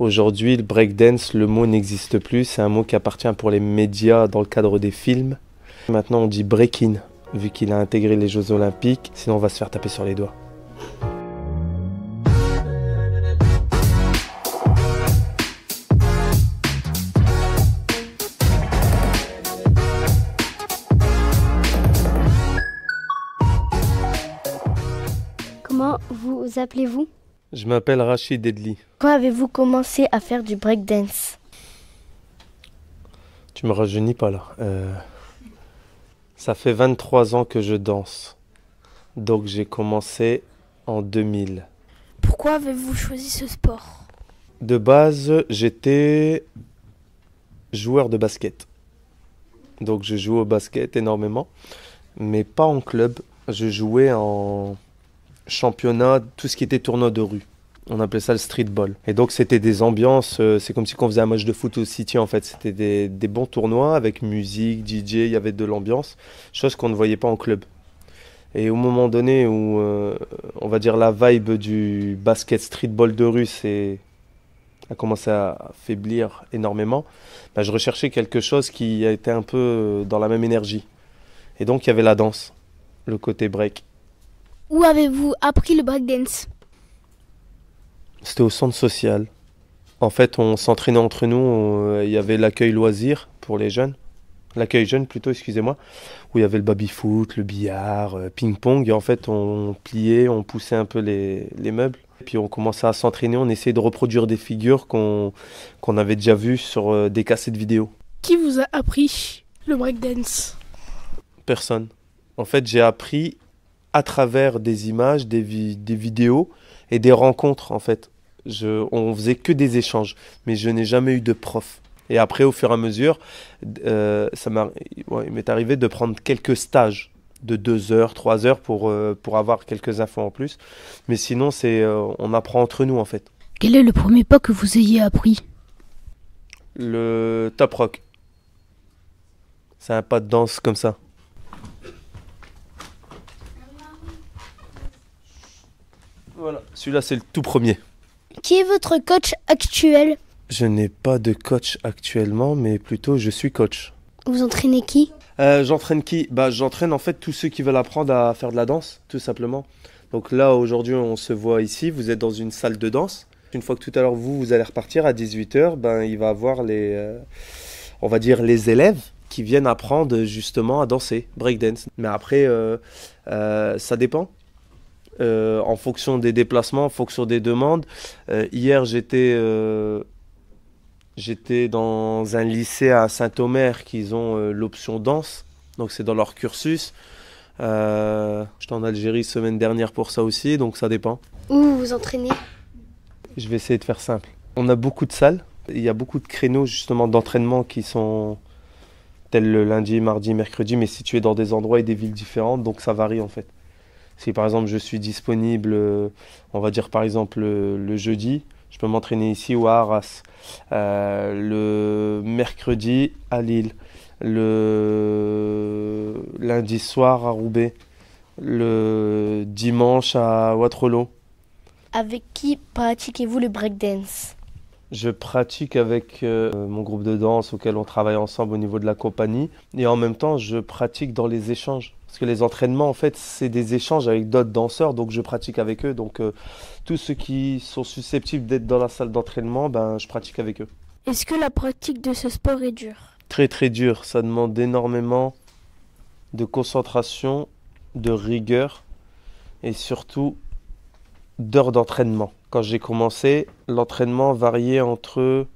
Aujourd'hui, le breakdance, le mot n'existe plus. C'est un mot qui appartient pour les médias dans le cadre des films. Maintenant, on dit break-in, vu qu'il a intégré les Jeux Olympiques. Sinon, on va se faire taper sur les doigts. Comment vous appelez-vous? Je m'appelle Rachid Edli. Quand avez-vous commencé à faire du breakdance? Tu me rajeunis pas là. Ça fait 23 ans que je danse. Donc j'ai commencé en 2000. Pourquoi avez-vous choisi ce sport? De base, j'étais joueur de basket. Donc je jouais au basket énormément, mais pas en club. Je jouais en championnat, tout ce qui était tournoi de rue. On appelait ça le streetball. Et donc c'était des ambiances, c'est comme si on faisait un match de foot au City en fait. C'était des bons tournois avec musique, DJ, il y avait de l'ambiance, chose qu'on ne voyait pas en club. Et au moment donné où, on va dire, la vibe du basket streetball de rue a commencé à faiblir énormément, bah, je recherchais quelque chose qui était un peu dans la même énergie. Et donc il y avait la danse, le côté break. Où avez-vous appris le breakdance? C'était au centre social. En fait, on s'entraînait entre nous. Il y avait l'accueil loisirs pour les jeunes. L'accueil jeune plutôt, excusez-moi. Où il y avait le baby-foot, le billard, ping-pong. Et en fait, on pliait, on poussait un peu les meubles. Et puis on commençait à s'entraîner. On essayait de reproduire des figures qu'on avait déjà vues sur des cassettes vidéo. Qui vous a appris le breakdance? Personne. En fait, j'ai appris à travers des images, des vidéos et des rencontres en fait. On faisait que des échanges, mais je n'ai jamais eu de prof. Et après, au fur et à mesure, il m'est arrivé de prendre quelques stages de 2 heures, 3 heures pour avoir quelques infos en plus. Mais sinon, on apprend entre nous en fait. Quel est le premier pas que vous ayez appris? Le top rock. C'est un pas de danse comme ça. Voilà, celui-là c'est le tout premier. Qui est votre coach actuel? Je n'ai pas de coach actuellement, mais plutôt je suis coach. Vous entraînez qui? J'entraîne qui? J'entraîne en fait tous ceux qui veulent apprendre à faire de la danse, tout simplement. Donc là, aujourd'hui, on se voit ici, vous êtes dans une salle de danse. Une fois que tout à l'heure, vous allez repartir à 18h, il va y avoir on va dire les élèves qui viennent apprendre justement à danser, breakdance. Mais après, ça dépend. En fonction des déplacements, en fonction des demandes. Hier, j'étais dans un lycée à Saint-Omer qui ont l'option danse, donc c'est dans leur cursus. J'étais en Algérie semaine dernière pour ça aussi, donc ça dépend. Où vous vous entraînez? Je vais essayer de faire simple. On a beaucoup de salles, il y a beaucoup de créneaux justement d'entraînement qui sont tels le lundi, mardi, mercredi, mais situés dans des endroits et des villes différentes, donc ça varie en fait. Si par exemple je suis disponible, on va dire par exemple le jeudi, je peux m'entraîner ici ou à Arras. Le mercredi à Lille. Le lundi soir à Roubaix. Le dimanche à Waterloo. Avec qui pratiquez-vous le breakdance? Je pratique avec mon groupe de danse auquel on travaille ensemble au niveau de la compagnie. Et en même temps, je pratique dans les échanges. Parce que les entraînements, en fait, c'est des échanges avec d'autres danseurs, donc je pratique avec eux. Donc tous ceux qui sont susceptibles d'être dans la salle d'entraînement, je pratique avec eux. Est-ce que la pratique de ce sport est dure? Très très dur, ça demande énormément de concentration, de rigueur et surtout d'heures d'entraînement. Quand j'ai commencé, l'entraînement variait entre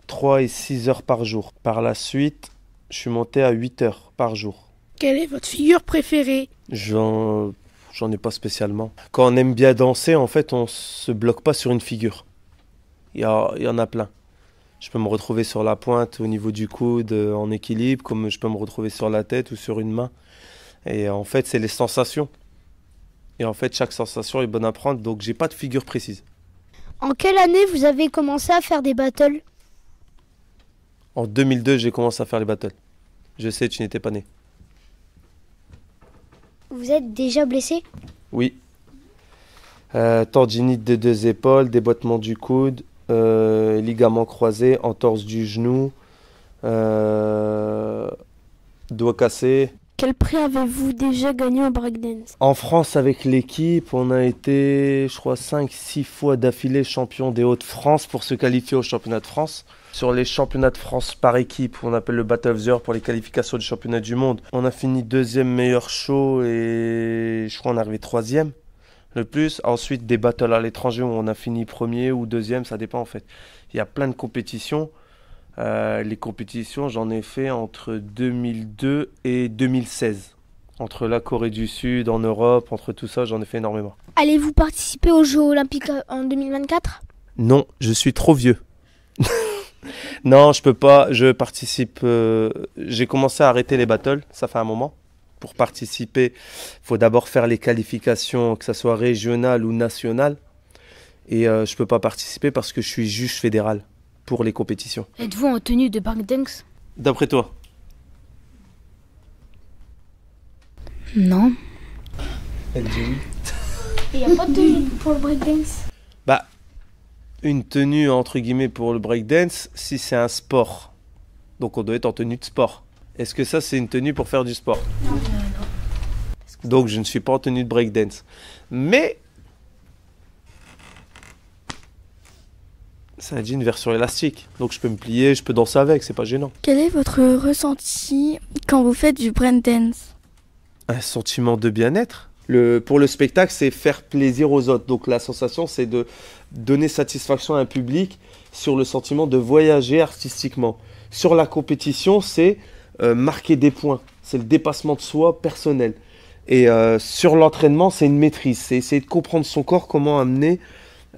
3 et 6 heures par jour. Par la suite, je suis monté à 8 heures par jour. Quelle est votre figure préférée? J'en ai pas spécialement. Quand on aime bien danser, en fait, on se bloque pas sur une figure. Il y en a plein. Je peux me retrouver sur la pointe au niveau du coude en équilibre, comme je peux me retrouver sur la tête ou sur une main. Et en fait, c'est les sensations. Et en fait, chaque sensation est bonne à prendre, donc j'ai pas de figure précise. En quelle année vous avez commencé à faire des battles? En 2002, j'ai commencé à faire les battles. Je sais, tu n'étais pas né. Vous êtes déjà blessé? Oui. Tendinite des 2 épaules, déboîtement du coude, ligament croisé, entorse du genou, doigt cassé. Quel prix avez-vous déjà gagné en breakdance? En France, avec l'équipe, on a été, je crois, 5-6 fois d'affilée champion des Hauts-de-France pour se qualifier au championnat de France. Sur les championnats de France par équipe, on appelle le Battle of the Year pour les qualifications du championnat du monde, on a fini deuxième meilleur show et je crois on est arrivé troisième le plus. Ensuite, des battles à l'étranger où on a fini premier ou deuxième, ça dépend en fait. Il y a plein de compétitions. Les compétitions, j'en ai fait entre 2002 et 2016. Entre la Corée du Sud, en Europe, entre tout ça, j'en ai fait énormément. Allez-vous participer aux Jeux Olympiques en 2024? Non, je suis trop vieux. Non, je peux pas. Je participe. J'ai commencé à arrêter les battles, ça fait un moment. Pour participer, il faut d'abord faire les qualifications, que ce soit régional ou national. Et je peux pas participer parce que je suis juge fédéral pour les compétitions. Êtes-vous en tenue de breakdance? D'après toi? Non. Elle dit oui. Il n'y a pas de tenue pour le breakdance? Bah, une tenue entre guillemets pour le breakdance, si c'est un sport. Donc on doit être en tenue de sport. Est-ce que ça c'est une tenue pour faire du sport? Non. Donc je ne suis pas en tenue de breakdance. Mais c'est un jean version élastique. Donc je peux me plier, je peux danser avec, c'est pas gênant. Quel est votre ressenti quand vous faites du breakdance? Un sentiment de bien-être. Pour le spectacle, c'est faire plaisir aux autres. Donc la sensation, c'est de donner satisfaction à un public sur le sentiment de voyager artistiquement. Sur la compétition, c'est marquer des points. C'est le dépassement de soi personnel. Et sur l'entraînement, c'est une maîtrise. C'est essayer de comprendre son corps, comment amener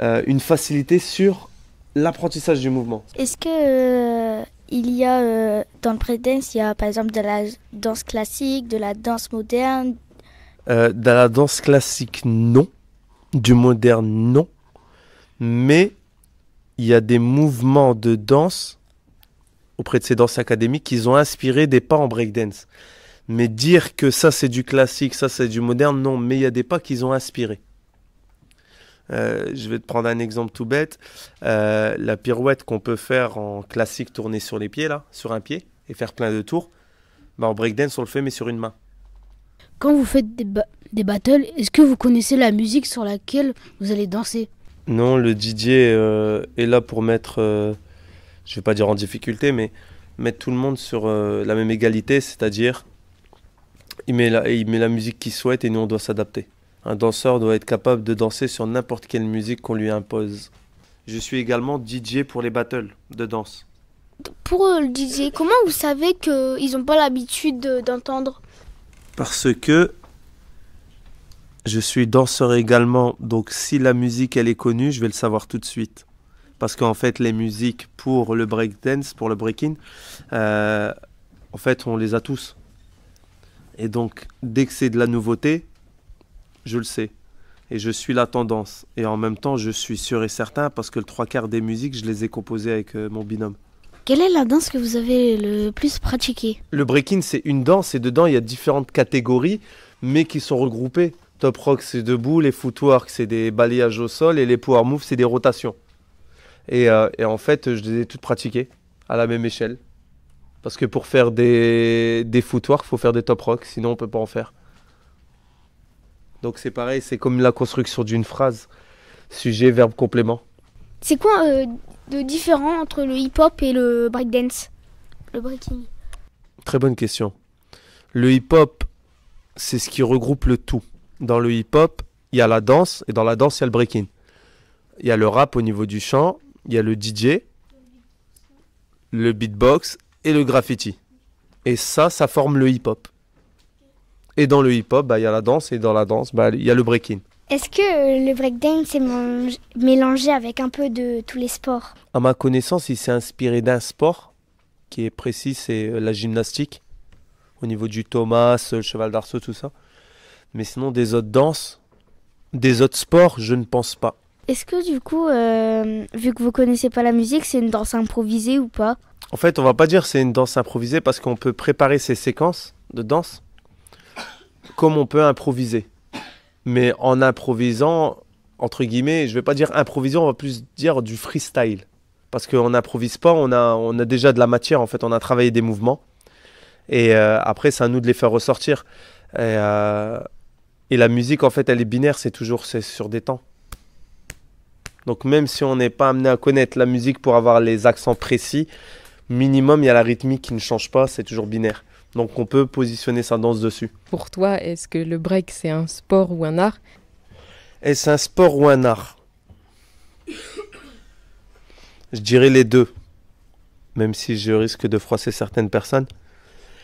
une facilité sur l'apprentissage du mouvement. Est-ce que il y a dans le breakdance, il y a par exemple de la danse classique, de la danse moderne? Dans la danse classique, non. Du moderne, non. Mais il y a des mouvements de danse auprès de ces danses académiques qui ont inspiré des pas en breakdance. Mais dire que ça c'est du classique, ça c'est du moderne, non. Mais il y a des pas qu'ils ont inspiré. Je vais te prendre un exemple tout bête. La pirouette qu'on peut faire en classique tourner sur les pieds, là, sur un pied, et faire plein de tours, bah en breakdance on le fait mais sur une main. Quand vous faites des battles, est-ce que vous connaissez la musique sur laquelle vous allez danser? Non, le DJ est là pour mettre, je vais pas dire en difficulté, mais mettre tout le monde sur la même égalité, c'est-à-dire il met la musique qu'il souhaite et nous on doit s'adapter. Un danseur doit être capable de danser sur n'importe quelle musique qu'on lui impose. Je suis également DJ pour les battles de danse. Pour le DJ, comment vous savez qu'ils n'ont pas l'habitude d'entendre? Parce que je suis danseur également, donc si la musique elle est connue, je vais le savoir tout de suite. Parce qu'en fait les musiques pour le breakdance, pour le breaking, en fait on les a tous. Et donc dès que c'est de la nouveauté, je le sais. Et je suis la tendance. Et en même temps, je suis sûr et certain parce que le 3/4 des musiques, je les ai composées avec mon binôme. Quelle est la danse que vous avez le plus pratiquée? Le breaking, c'est une danse et dedans, il y a différentes catégories, mais qui sont regroupées. Top rock, c'est debout. Les footwork, c'est des balayages au sol. Et les power moves, c'est des rotations. Et en fait, je les ai toutes pratiquées à la même échelle. Parce que pour faire des footwork, il faut faire des top rock. Sinon, on ne peut pas en faire. Donc c'est pareil, c'est comme la construction d'une phrase. Sujet, verbe, complément. C'est quoi de différent entre le hip-hop et le breakdance? Le breaking. Très bonne question. Le hip-hop, c'est ce qui regroupe le tout. Dans le hip-hop, il y a la danse, et dans la danse, il y a le breaking. Il y a le rap au niveau du chant, il y a le DJ, le beatbox et le graffiti. Et ça forme le hip-hop. Et dans le hip-hop, il y a la danse, et dans la danse, il y a le breaking. Est-ce que le breakdance est mélangé avec un peu de tous les sports? À ma connaissance, il s'est inspiré d'un sport qui est précis, c'est la gymnastique. Au niveau du Thomas, le cheval d'arceau, tout ça. Mais sinon, des autres danses, des autres sports, je ne pense pas. Est-ce que du coup, vu que vous connaissez pas la musique, c'est une danse improvisée ou pas? En fait, on va pas dire que c'est une danse improvisée parce qu'on peut préparer ces séquences de danse comme on peut improviser. Mais en improvisant, entre guillemets, je vais pas dire improviser, on va plus dire du freestyle. Parce qu'on n'improvise pas, on a déjà de la matière, en fait, on a travaillé des mouvements. Et après, c'est à nous de les faire ressortir. Et la musique, en fait, elle est binaire, c'est sur des temps. Donc même si on n'est pas amené à connaître la musique pour avoir les accents précis, minimum, il y a la rythmique qui ne change pas, c'est toujours binaire. Donc on peut positionner sa danse dessus. Pour toi, est-ce que le break, c'est un sport ou un art? Est-ce un sport ou un art? Je dirais les deux, même si je risque de froisser certaines personnes.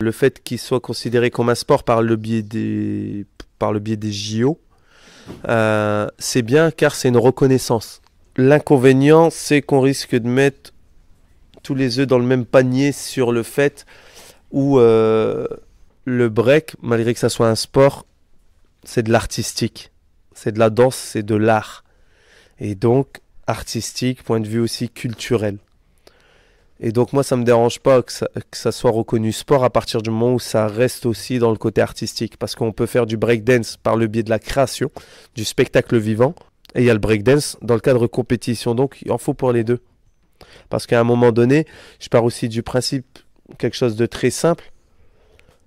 Le fait qu'il soit considéré comme un sport par le biais des JO, c'est bien car c'est une reconnaissance. L'inconvénient, c'est qu'on risque de mettre tous les œufs dans le même panier sur le fait où le break, malgré que ça soit un sport, c'est de l'artistique. C'est de la danse, c'est de l'art. Et donc, artistique, point de vue aussi culturel. Et donc moi, ça ne me dérange pas que ça soit reconnu sport à partir du moment où ça reste aussi dans le côté artistique. Parce qu'on peut faire du breakdance par le biais de la création, du spectacle vivant. Et il y a le breakdance dans le cadre compétition. Donc il en faut pour les deux. Parce qu'à un moment donné, je pars aussi du principe, quelque chose de très simple,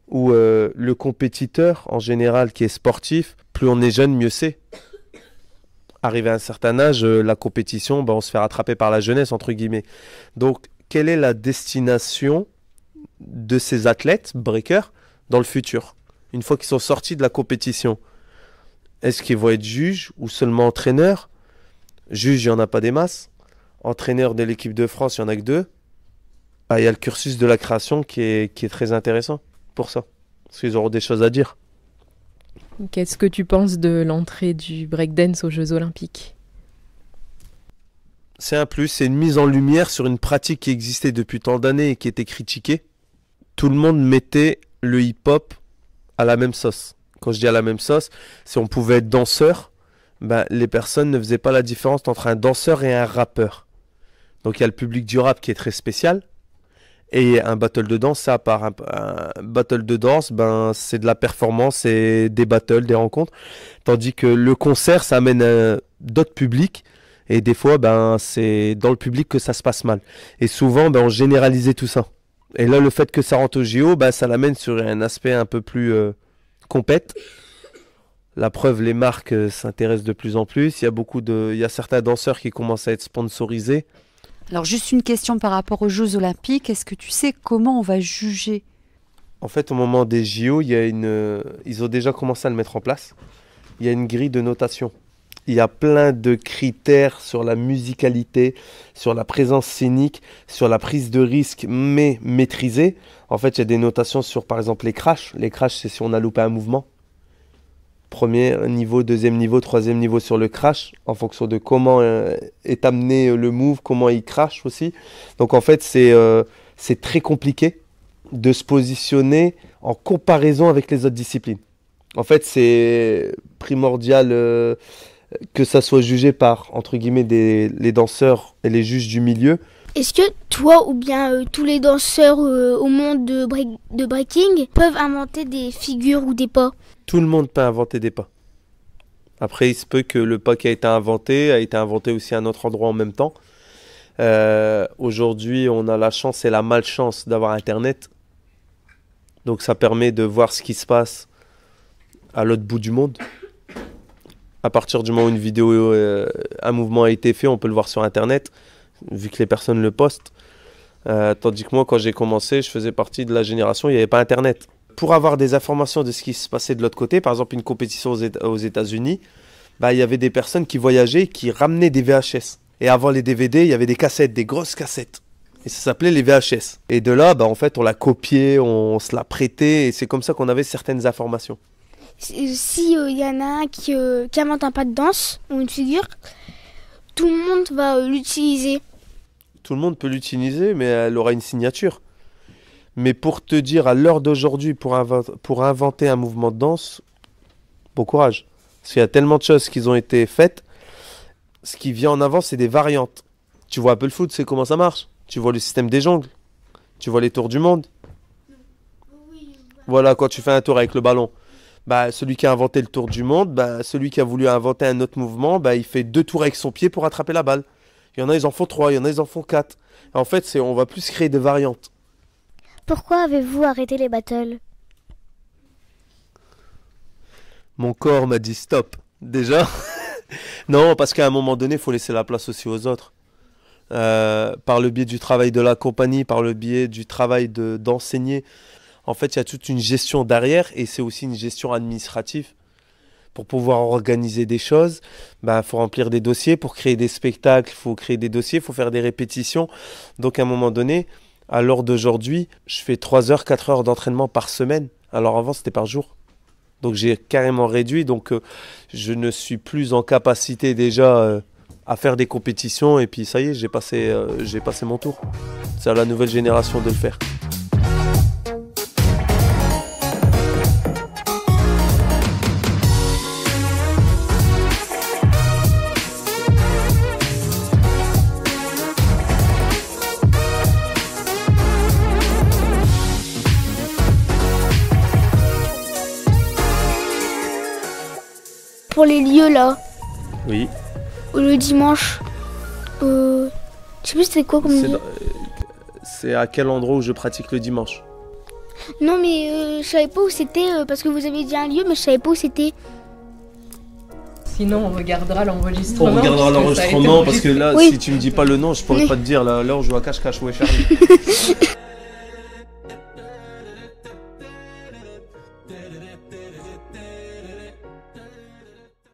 où le compétiteur, en général, qui est sportif, plus on est jeune, mieux c'est. Arrivé à un certain âge, la compétition, on se fait rattraper par la jeunesse, entre guillemets. Donc, quelle est la destination de ces athlètes, breakers, dans le futur? Une fois qu'ils sont sortis de la compétition, est-ce qu'ils vont être juges ou seulement entraîneurs? Juges, il n'y en a pas des masses. Entraîneur de l'équipe de France, il n'y en a que 2. Ah, il y a le cursus de la création qui est très intéressant pour ça. Parce qu'ils auront des choses à dire. Qu'est-ce que tu penses de l'entrée du breakdance aux Jeux Olympiques? C'est un plus, c'est une mise en lumière sur une pratique qui existait depuis tant d'années et qui était critiquée. Tout le monde mettait le hip-hop à la même sauce. Quand je dis à la même sauce, si on pouvait être danseur, les personnes ne faisaient pas la différence entre un danseur et un rappeur. Donc il y a le public du rap qui est très spécial. Et un battle de danse, c'est à part. Un battle de danse, c'est de la performance, c'est des battles, des rencontres. Tandis que le concert, ça amène d'autres publics. Et des fois, c'est dans le public que ça se passe mal. Et souvent, on généralisait tout ça. Et là, le fait que ça rentre au JO, ça l'amène sur un aspect un peu plus compète. La preuve, les marques s'intéressent de plus en plus. Il y a certains danseurs qui commencent à être sponsorisés. Alors juste une question par rapport aux Jeux Olympiques. Est-ce que tu sais comment on va juger? En fait, au moment des JO, ils ont déjà commencé à le mettre en place. Il y a une grille de notation. Il y a plein de critères sur la musicalité, sur la présence scénique, sur la prise de risque, mais maîtrisée. En fait, il y a des notations sur, par exemple, les crashs. Les crashs, c'est si on a loupé un mouvement. Premier niveau, deuxième niveau, troisième niveau sur le crash, en fonction de comment est amené le move, comment il crash aussi. Donc en fait, c'est très compliqué de se positionner en comparaison avec les autres disciplines. En fait, c'est primordial que ça soit jugé par, entre guillemets, les danseurs et les juges du milieu. Est-ce que toi ou bien tous les danseurs au monde de breaking peuvent inventer des figures ou des pas? Tout le monde peut inventer des pas. Après, il se peut que le pas qui a été inventé aussi à un autre endroit en même temps. Aujourd'hui, on a la chance et la malchance d'avoir Internet. Donc ça permet de voir ce qui se passe à l'autre bout du monde. À partir du moment où une vidéo, un mouvement a été fait, on peut le voir sur Internet, vu que les personnes le postent. Tandis que moi, quand j'ai commencé, je faisais partie de la génération, il n'y avait pas Internet. Pour avoir des informations de ce qui se passait de l'autre côté, par exemple une compétition aux États-Unis, il y avait des personnes qui voyageaient, qui ramenaient des VHS. Et avant les DVD, il y avait des cassettes, des grosses cassettes. Et ça s'appelait les VHS. Et de là, en fait, on l'a copié, on se l'a prêté, et c'est comme ça qu'on avait certaines informations. Si y en a un qui invente un pas de danse ou une figure, tout le monde va l'utiliser. Tout le monde peut l'utiliser, mais elle aura une signature. Mais pour te dire, à l'heure d'aujourd'hui, pour inventer un mouvement de danse, bon courage. Parce qu'il y a tellement de choses qui ont été faites. Ce qui vient en avant, c'est des variantes. Tu vois un peu le foot, c'est comment ça marche. Tu vois le système des jongles. Tu vois les tours du monde. Voilà, quand tu fais un tour avec le ballon. Bah, celui qui a inventé le tour du monde, bah, celui qui a voulu inventer un autre mouvement, bah, il fait 2 tours avec son pied pour attraper la balle. Il y en a, ils en font 3, il y en a, ils en font 4. En fait, on va plus créer des variantes. Pourquoi avez-vous arrêté les battles? Mon corps m'a dit stop. Déjà. Non, parce qu'à un moment donné, il faut laisser la place aussi aux autres. Par le biais du travail de la compagnie, par le biais du travail d'enseigner. En fait, il y a toute une gestion derrière et c'est aussi une gestion administrative. Pour pouvoir organiser des choses, il faut remplir des dossiers. Pour créer des spectacles, il faut créer des dossiers, il faut faire des répétitions. Donc à un moment donné, à l'heure d'aujourd'hui, je fais 3 heures, 4 heures d'entraînement par semaine. Alors avant, c'était par jour. Donc j'ai carrément réduit. Donc je ne suis plus en capacité déjà à faire des compétitions. Et puis ça y est, j'ai passé mon tour. C'est à la nouvelle génération de le faire. Pour les lieux là, Oui. le dimanche, je sais plus c'était quoi comme lieu. C'est à quel endroit où je pratique le dimanche? Non mais je savais pas où c'était parce que vous avez dit un lieu mais je savais pas où c'était. Sinon, on regardera l'enregistrement. On regardera l'enregistrement parce que là, Oui. si tu me dis pas le nom, je pourrais pas te dire. Là, on joue à cache-cache. Ouais, Charlie.